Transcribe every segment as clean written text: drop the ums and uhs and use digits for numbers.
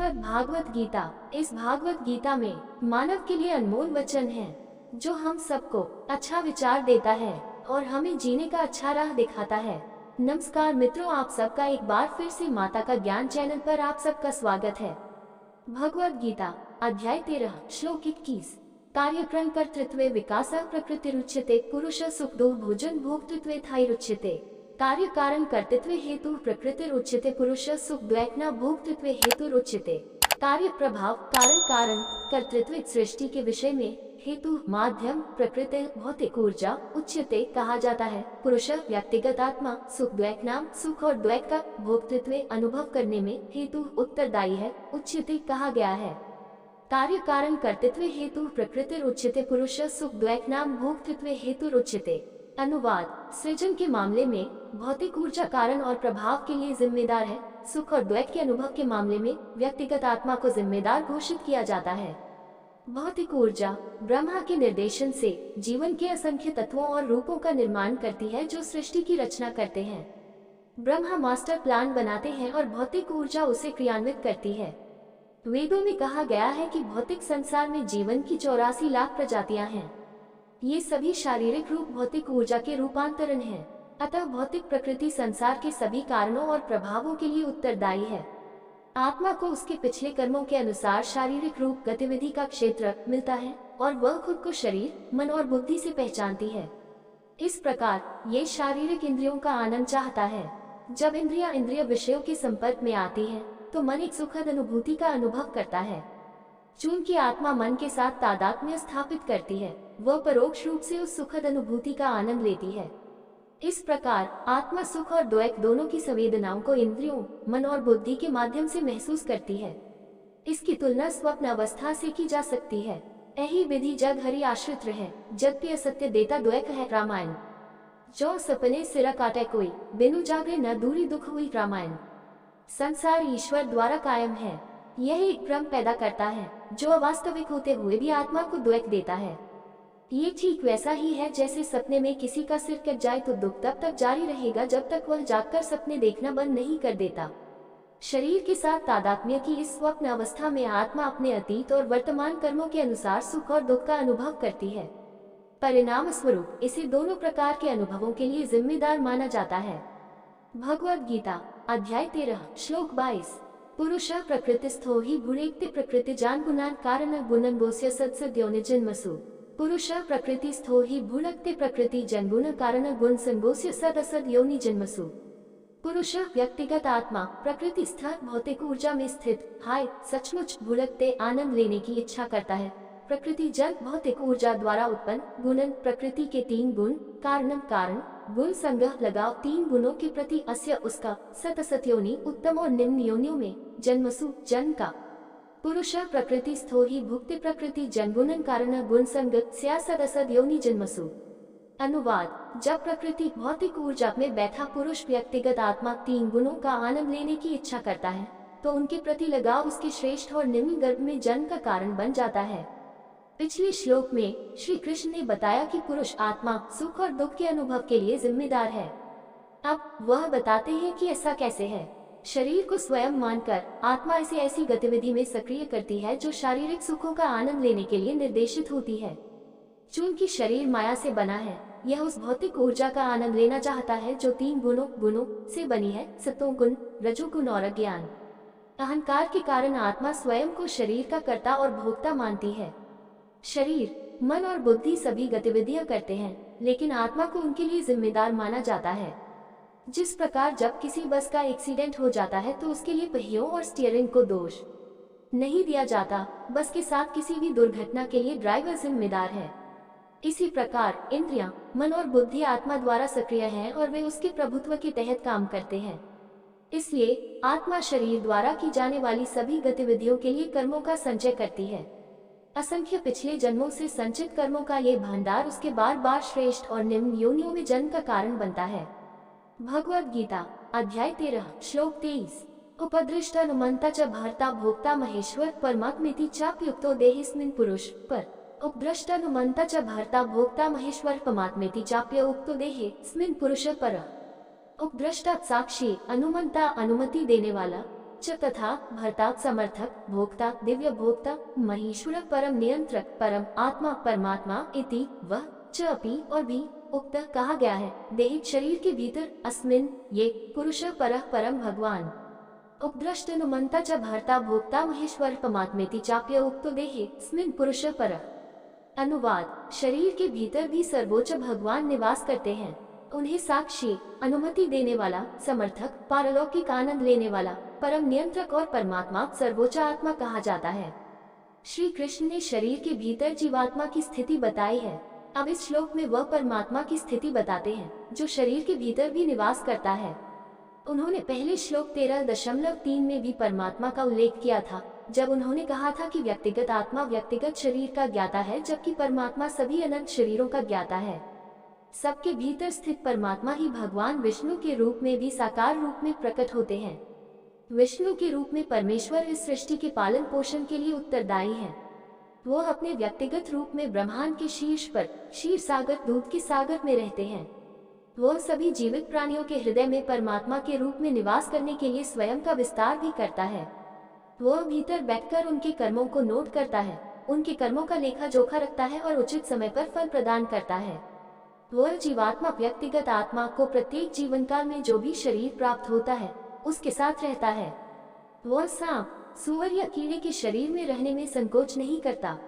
श्रीमद् भागवत गीता। इस भागवत गीता में मानव के लिए अनमोल वचन है जो हम सबको अच्छा विचार देता है और हमें जीने का अच्छा राह दिखाता है। नमस्कार मित्रों, आप सबका एक बार फिर से माता का ज्ञान चैनल पर आप सबका स्वागत है। भगवत गीता अध्याय 13 श्लोक 21। कार्यक्रम कर्तृत्व विकास प्रकृतिरुच्यते पुरुष सुख दो भोजन भोक्तृत्व थाईरुच्यते। कार्य कारण कर्तृत्व हेतु प्रकृतिरुच्यते पुरुष सुख द्वैतना भोक्तृत्व हेतुरुच्यते। कार्य प्रभाव कारण कारण कर्तृत्व सृष्टि के विषय में, हेतु माध्यम प्रकृति भौतिक ऊर्जा उच्यते कहा जाता है। पुरुष व्यक्तिगत आत्मा सुख द्वैतनाम सुख और द्वैत का भोक्तृत्व अनुभव करने में हेतु उत्तरदायी है, उच्यते कहा गया है। कार्य कारण कर्तृत्व हेतु प्रकृतिरुच्यते पुरुष सुख द्वैतनाम भोक्तृत्व हेतुरुच्यते। अनुवाद: सृजन के मामले में भौतिक ऊर्जा कारण और प्रभाव के लिए जिम्मेदार है। सुख और द्वैत के अनुभव के मामले में व्यक्तिगत आत्मा को जिम्मेदार घोषित किया जाता है। भौतिक ऊर्जा ब्रह्मा के निर्देशन से जीवन के असंख्य तत्वों और रूपों का निर्माण करती है जो सृष्टि की रचना करते हैं। ब्रह्मा मास्टर प्लान बनाते हैं और भौतिक ऊर्जा उसे क्रियान्वित करती है। वेदों में कहा गया है कि भौतिक संसार में जीवन की 84 लाख प्रजातियां हैं। ये सभी शारीरिक रूप भौतिक ऊर्जा के रूपांतरण हैं। अतः भौतिक प्रकृति संसार के सभी कारणों और प्रभावों के लिए उत्तरदायी है। आत्मा को उसके पिछले कर्मों के अनुसार शारीरिक रूप गतिविधि का क्षेत्र मिलता है और वह खुद को शरीर, मन और बुद्धि से पहचानती है। इस प्रकार ये शारीरिक इंद्रियों का आनंद चाहता है। जब इंद्रिय विषयों के संपर्क में आती है तो मन एक सुखद अनुभूति का अनुभव करता है। चूंकि आत्मा मन के साथ तादात्म्य स्थापित करती है, वह परोक्ष रूप से उस सुखद अनुभूति का आनंद लेती है। इस प्रकार आत्मा सुख और द्वैत दोनों की संवेदनाओं को इंद्रियों, मन और बुद्धि के माध्यम से महसूस करती है। इसकी तुलना स्वप्न अवस्था से की जा सकती है। यही विधि जग हरि आश्रित है, जद्यपि असत्य देता द्वैत है। रामायण। जो सपने सिरा काटे कोई, बिनु जागे न दूरी दुख हुई। रामायण। संसार ईश्वर द्वारा कायम है। यह एक भ्रम पैदा करता है जो अवास्तविक होते हुए भी आत्मा को द्वैत देता है। ये ठीक वैसा ही है जैसे सपने में किसी का सिर कट जाए तो दुख तब तक जारी रहेगा जब तक वह जागकर सपने देखना बंद नहीं कर देता। शरीर के साथ तादात्म्य की इस स्वप्न अवस्था में आत्मा अपने अतीत और वर्तमान कर्मों के अनुसार सुख और दुख का अनुभव करती है। परिणाम स्वरूप इसे दोनों प्रकार के अनुभवों के लिए जिम्मेदार माना जाता है। भगवद गीता अध्याय 13 श्लोक 22। पुरुष प्रकृतिस्थो हि भुरेक्ति प्रकृति जान गुणान कारण गुणंगोस्य सत्सद्योनि जन्मसु। पुरुष प्रकृतिस्थो हि भुनक्ते प्रकृति जनगुण कारण गुण संगोस्य सदसद योनि जन्मसु। पुरुष व्यक्तिगत आत्मा प्रकृति स्थित भौतिक ऊर्जा में स्थित हाय सचमुच भुलकते आनंद लेने की इच्छा करता है। प्रकृति जन भौतिक ऊर्जा द्वारा उत्पन्न गुणन प्रकृति के 3 गुण कारणम कारण गुण संग्रह लगाव 3 गुणों के प्रति अस्य उसका सतसत योनि उत्तम और निम्न योनियों में जन्मसु जन्म का। पुरुष प्रकृति स्थो ही भुक्ति प्रकृति जनगुणन कारण गुण संगत सदसद योनि जन्मसु। अनुवाद: जब प्रकृति भौतिक ऊर्जा में बैठा पुरुष व्यक्तिगत आत्मा 3 गुणों का आनंद लेने की इच्छा करता है तो उनके प्रति लगाव उसके श्रेष्ठ और निम्न गर्भ में जन्म का कारण बन जाता है। पिछले श्लोक में श्री कृष्ण ने बताया कि पुरुष आत्मा सुख और दुख के अनुभव के लिए जिम्मेदार है। अब वह बताते हैं कि ऐसा कैसे है। शरीर को स्वयं मानकर आत्मा इसे ऐसी गतिविधि में सक्रिय करती है जो शारीरिक सुखों का आनंद लेने के लिए निर्देशित होती है। चूंकि शरीर माया से बना है, यह उस भौतिक ऊर्जा का आनंद लेना चाहता है जो 3 गुणों से बनी है, सत्वगुण, रजोगुण और अज्ञान। अहंकार के कारण आत्मा स्वयं को शरीर का कर्ता और भोक्ता मानती है। शरीर, मन और बुद्धि सभी गतिविधियां करते हैं, लेकिन आत्मा को उनके लिए जिम्मेदार माना जाता है। जिस प्रकार जब किसी बस का एक्सीडेंट हो जाता है तो उसके लिए पहियों और स्टीयरिंग को दोष नहीं दिया जाता, बस के साथ किसी भी दुर्घटना के लिए ड्राइवर जिम्मेदार है। इसी प्रकार इंद्रियां, मन और बुद्धि आत्मा द्वारा सक्रिय हैं और वे उसके प्रभुत्व के तहत काम करते हैं। इसलिए आत्मा शरीर द्वारा की जाने वाली सभी गतिविधियों के लिए कर्मों का संचय करती है। असंख्य पिछले जन्मों से संचित कर्मों का ये भंडार उसके बार बार श्रेष्ठ और निम्न योनियों में जन्म का कारण बनता है। भगवद गीता अध्याय 13 श्लोक 23। उपदृष्ट अनुमंता च भर्ता भोक्ता महेश्वर परमात्मेति चाप्युक्तो देहिस्मिन् पुरुष पर। उपदृष्ट अनुमंता च भर्ता भोक्ता महेश्वर परमात्मेति चाप्युक्तो देहिस्मिन् पुरुष पर। उपदृष्टा साक्षी, अनुमंता अनुमति देने वाला, च तथा भर्ता समर्थक भोक्ता दिव्य भोक्ता महेश्वर परम नियंत्रक परम आत्मा परमात्मा इति वह च अपि और भी उक्त कहा गया है। देह शरीर के भीतर अस्मिन ये पुरुष परः परम भगवान उपद्रष्टनुमंता च भर्ता भोक्ता महेश्वर परमात्मेति चाप्य उक्तो देहे स्मिन पुरुष परः। अनुवाद, शरीर के भीतर भी सर्वोच्च भगवान निवास करते हैं। उन्हें साक्षी, अनुमति देने वाला, समर्थक, पारलौकिक आनंद लेने वाला, परम नियंत्रक और परमात्मा सर्वोच्च आत्मा कहा जाता है। श्री कृष्ण ने शरीर के भीतर जीवात्मा की स्थिति बताई है। अब इस श्लोक में वह परमात्मा की स्थिति बताते हैं जो शरीर के भीतर भी निवास करता है। उन्होंने पहले श्लोक 13.3 में भी परमात्मा का उल्लेख किया था, जब उन्होंने कहा था कि व्यक्तिगत आत्मा व्यक्तिगत शरीर का ज्ञाता है, जबकि परमात्मा सभी अनंत शरीरों का ज्ञाता है। सबके भीतर स्थित परमात्मा ही भगवान विष्णु के रूप में भी साकार रूप में प्रकट होते हैं। विष्णु के रूप में परमेश्वर इस सृष्टि के पालन पोषण के लिए उत्तरदायी है। वो अपने व्यक्तिगत रूप में ब्रह्मांड के शीर्ष पर क्षीर सागर दूध के सागर में रहते हैं। वो सभी जीवित प्राणियों के हृदय में परमात्मा के रूप में निवास करने के लिए स्वयं का विस्तार भी करता है। वो भीतर बैठकर उनके कर्मों को नोट करता है, उनके कर्मों का लेखा जोखा रखता है और उचित समय पर फल प्रदान करता है। वह जीवात्मा व्यक्तिगत आत्मा को प्रत्येक जीवन काल में जो भी शरीर प्राप्त होता है उसके साथ रहता है। वह सांप, सूअर या कीड़े के शरीर में रहने में संकोच नहीं करता।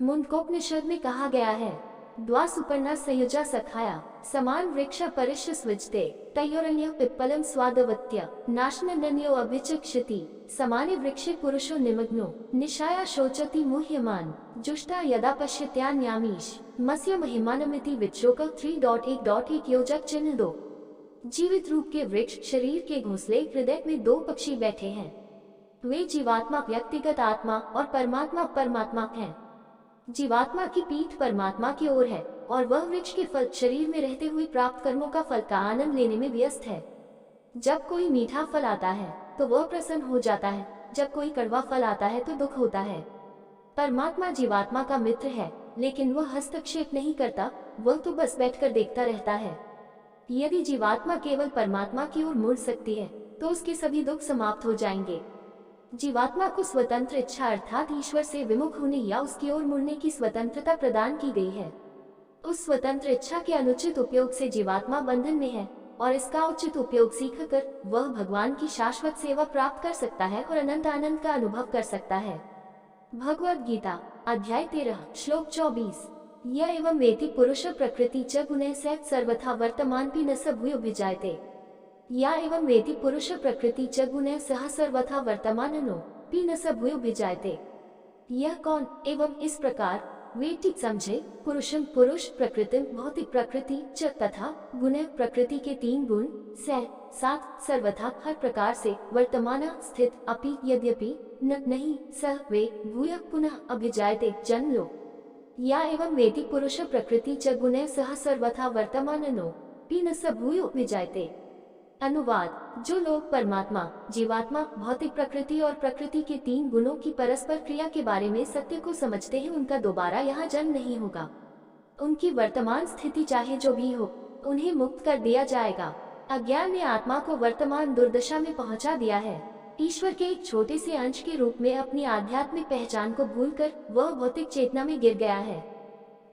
मुंडकोपनिषद में कहा गया है, द्वा सुपर्णा संयुजा सखाया समान वृक्ष परिश्य स्विजते तयोरन्य पिप्पलम स्वादवत्य नाशनन्यो अभिचक्षति समाने वृक्षे पुरुषो निमग्नो निशाया शोचति मुह्यमान जुष्टा यदा पश्यत्यान्यामीश मस्य महिमानमिति विच्छोक 3.1.1 योजक चिन्ह 2। जीवित रूप के वृक्ष शरीर के घोंसले हृदय में दो पक्षी बैठे हैं। वे जीवात्मा व्यक्तिगत आत्मा और परमात्मा परमात्मा हैं। जीवात्मा की पीठ परमात्मा की ओर है और वह वृक्ष के फल शरीर में रहते हुए प्राप्त कर्मों का फल का आनंद लेने में व्यस्त है। जब कोई मीठा फल आता है तो वह प्रसन्न हो जाता है, जब कोई कड़वा फल आता है तो दुख होता है। परमात्मा जीवात्मा का मित्र है, लेकिन वह हस्तक्षेप नहीं करता, वह तो बस बैठकर देखता रहता है। यदि जीवात्मा केवल परमात्मा की ओर मुड़ सकती है तो उसके सभी दुख समाप्त हो जाएंगे। जीवात्मा को स्वतंत्र इच्छा अर्थात ईश्वर से विमुख होने या उसकी ओर मुड़ने की स्वतंत्रता प्रदान की गई है। उस स्वतंत्र इच्छा के अनुचित उपयोग से जीवात्मा बंधन में है और इसका उचित उपयोग सीखकर वह भगवान की शाश्वत सेवा प्राप्त कर सकता है और अनंत आनंद का अनुभव कर सकता है। भगवद गीता अध्याय 13 श्लोक 24 य एवं वेति पुरुष प्रकृति च गुणैः सह सर्वथा वर्तमानपि न स भूयो भिजायते। या एवं वेति पुरुष प्रकृति च गुणैः सह सर्वथा वर्तमानो पि न स भूयो भिजायते। यह कौन एवं इस प्रकार वेति समझे पुरुषम पुरुष प्रकृति भौतिक प्रकृति च तथा गुण प्रकृति के 3 गुण सह साथ सर्वथा हर प्रकार से वर्तमान स्थित अपि यद्यपि न नहीं सह वे भूय पुनः अभिजायते जन्म लो। या एवं वेति पुरुष प्रकृति च गुणैः सह सर्वथा वर्तमानो पि न स भूयो भिजायते। अनुवाद, जो लोग परमात्मा जीवात्मा भौतिक प्रकृति और प्रकृति के 3 गुणों की परस्पर क्रिया के बारे में सत्य को समझते हैं, उनका दोबारा यहाँ जन्म नहीं होगा। उनकी वर्तमान स्थिति चाहे जो भी हो उन्हें मुक्त कर दिया जाएगा। अज्ञान ने आत्मा को वर्तमान दुर्दशा में पहुँचा दिया है। ईश्वर के एक छोटे से अंश के रूप में अपनी आध्यात्मिक पहचान को भूलकर वह भौतिक चेतना में गिर गया है।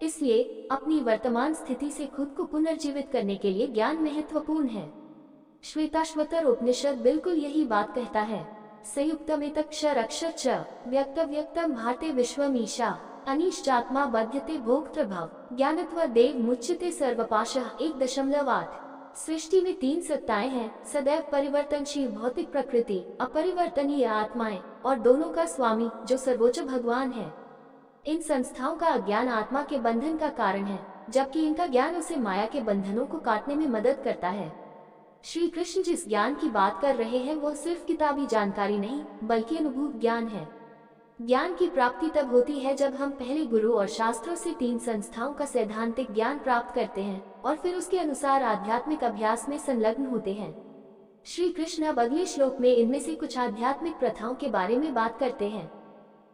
इसलिए अपनी वर्तमान स्थिति से खुद को पुनर्जीवित करने के लिए ज्ञान महत्वपूर्ण है। श्वेताश्वतर उपनिषद बिल्कुल यही बात कहता है। संयुक्तमेतक्षर अक्षर च व्यक्त व्यक्तम भारते विश्वमीशा अनिश्चात्मा बध्यते भोक्तृभव ज्ञानत्व देव मुच्यते सर्वपाशः 1.8। सृष्टि में 3 सत्ताएं हैं, सदैव परिवर्तनशील भौतिक प्रकृति, अपरिवर्तनीय आत्माएं और दोनों का स्वामी जो सर्वोच्च भगवान है। इन संस्थाओं का अज्ञान आत्मा के बंधन का कारण है, जबकि इनका ज्ञान उसे माया के बंधनों को काटने में मदद करता है। श्री कृष्ण जिस ज्ञान की बात कर रहे हैं वह सिर्फ किताबी जानकारी नहीं बल्कि अनुभूत ज्ञान है। ज्ञान की प्राप्ति तब होती है जब हम पहले गुरु और शास्त्रों से 3 संस्थाओं का सैद्धांतिक ज्ञान प्राप्त करते हैं और फिर उसके अनुसार आध्यात्मिक अभ्यास में संलग्न होते हैं। श्री कृष्ण अब अगले श्लोक में इनमें से कुछ आध्यात्मिक प्रथाओं के बारे में बात करते हैं।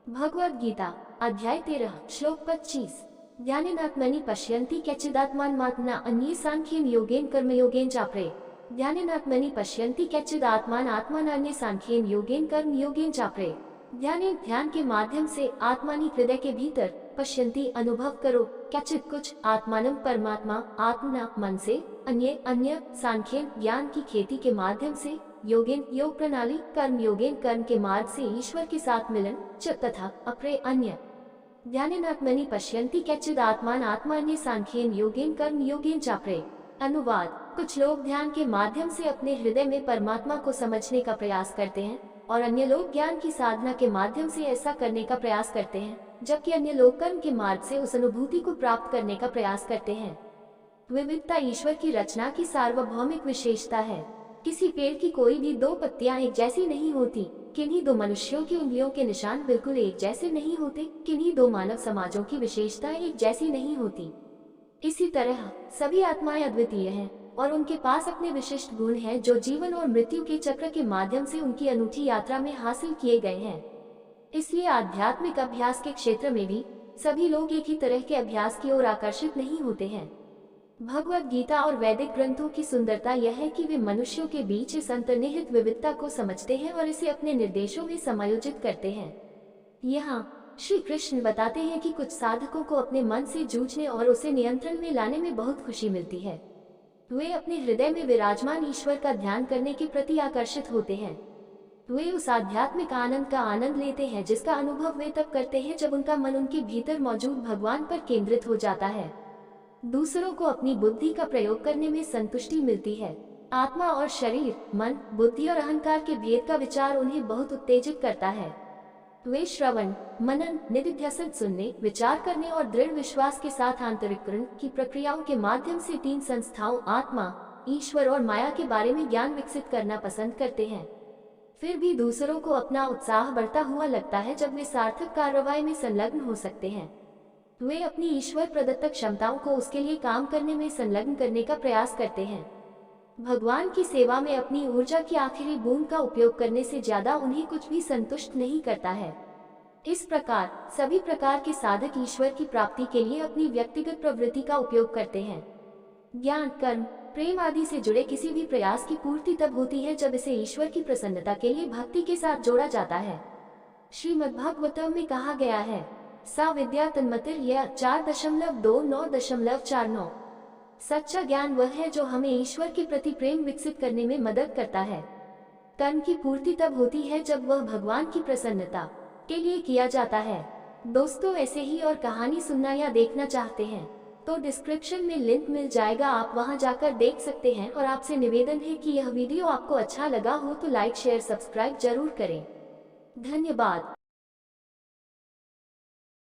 भगवद गीता अध्याय 13 श्लोक 25 ध्यानेनात्मनि पश्यन्ति केचिदात्मानमात्मना अन्ये सांख्येन योगेन कर्मयोगेन चापरे ध्यानेनात्मनि पश्यन्ति कैचिद आत्मान आत्मानान्य सांख्येन योगेन कर्म योगेन चापरे। ध्यान के माध्यम से आत्मानी हृदय के भीतर पश्यन्ति अनुभव करो, कैचिद कुछ, आत्मानम परमात्मा, आत्मना मन से, अन्य सांख्येन ज्ञान की खेती के माध्यम से, योगेन योग प्रणाली, कर्म योगेन कर्म के मार्ग से ईश्वर के साथ मिलन, च तथा अपरे अन्य। ध्यानेनात्मनि पश्यन्ति कैचिद आत्मान आत्मान्य सांख्येन योगेन कर्म योगेन चापरे। अनुवाद: कुछ लोग ध्यान के माध्यम से अपने हृदय में परमात्मा को समझने का प्रयास करते हैं और अन्य लोग ज्ञान की साधना के माध्यम से ऐसा करने का प्रयास करते हैं, जबकि अन्य लोग कर्म के मार्ग से उस अनुभूति को प्राप्त करने का प्रयास करते हैं। विविधता ईश्वर की रचना की सार्वभौमिक विशेषता है। किसी पेड़ की कोई भी दो पत्तियां एक जैसी नहीं होती, किन्हीं दो मनुष्यों की उंगलियों के निशान बिल्कुल एक जैसे नहीं होते, किन्हीं दो मानव समाजों की विशेषताएं एक जैसी नहीं होती। इसी तरह सभी आत्माएं अद्वितीय हैं और उनके पास अपने विशिष्ट गुण हैं जो जीवन और मृत्यु के चक्र के माध्यम से उनकी अनूठी यात्रा में हासिल किए गए हैं। इसलिए आध्यात्मिक अभ्यास के क्षेत्र में भी सभी लोग एक ही तरह के अभ्यास की ओर आकर्षित नहीं होते हैं। भगवद गीता और वैदिक ग्रंथों की सुंदरता यह है कि वे मनुष्यों के बीच इस अंतर्निहित विविधता को समझते हैं और इसे अपने निर्देशों में समायोजित करते हैं। यहाँ श्री कृष्ण बताते हैं कि कुछ साधकों को अपने मन से जूझने और उसे नियंत्रण में लाने में बहुत खुशी मिलती है। वे अपने हृदय में विराजमान ईश्वर का ध्यान करने के प्रति आकर्षित होते हैं। वे उस आध्यात्मिक आनंद का आनंद लेते हैं जिसका अनुभव वे तब करते हैं जब उनका मन उनके भीतर मौजूद भगवान पर केंद्रित हो जाता है। दूसरों को अपनी बुद्धि का प्रयोग करने में संतुष्टि मिलती है। आत्मा और शरीर, मन, बुद्धि और अहंकार के भेद का विचार उन्हें बहुत उत्तेजित करता है। वे श्रवण, मनन, निधिध्यासन, सुनने, विचार करने और दृढ़ विश्वास के साथ आंतरिकरण की प्रक्रियाओं के माध्यम से तीन संस्थाओं आत्मा, ईश्वर और माया के बारे में ज्ञान विकसित करना पसंद करते हैं। फिर भी दूसरों को अपना उत्साह बढ़ता हुआ लगता है जब वे सार्थक कार्रवाई में संलग्न हो सकते हैं। वे अपनी ईश्वर प्रदत्त क्षमताओं को उसके लिए काम करने में संलग्न करने का प्रयास करते हैं। भगवान की सेवा में अपनी ऊर्जा की आखिरी बूंद का उपयोग करने से ज्यादा उन्हें कुछ भी संतुष्ट नहीं करता है। इस प्रकार सभी प्रकार के साधक ईश्वर की प्राप्ति के लिए अपनी व्यक्तिगत प्रवृत्ति का उपयोग करते हैं। ज्ञान, कर्म, प्रेम आदि से जुड़े किसी भी प्रयास की पूर्ति तब होती है जब इसे ईश्वर की प्रसन्नता के लिए भक्ति के साथ जोड़ा जाता है। श्रीमद्भागवतम में कहा गया है, सा विद्या तन्मतिर्यया 4.29.49। सच्चा ज्ञान वह है जो हमें ईश्वर के प्रति प्रेम विकसित करने में मदद करता है। कर्म की पूर्ति तब होती है जब वह भगवान की प्रसन्नता के लिए किया जाता है। दोस्तों, ऐसे ही और कहानी सुनना या देखना चाहते हैं तो डिस्क्रिप्शन में लिंक मिल जाएगा, आप वहां जाकर देख सकते हैं। और आपसे निवेदन है कि यह वीडियो आपको अच्छा लगा हो तो लाइक, शेयर, सब्सक्राइब जरूर करें। धन्यवाद।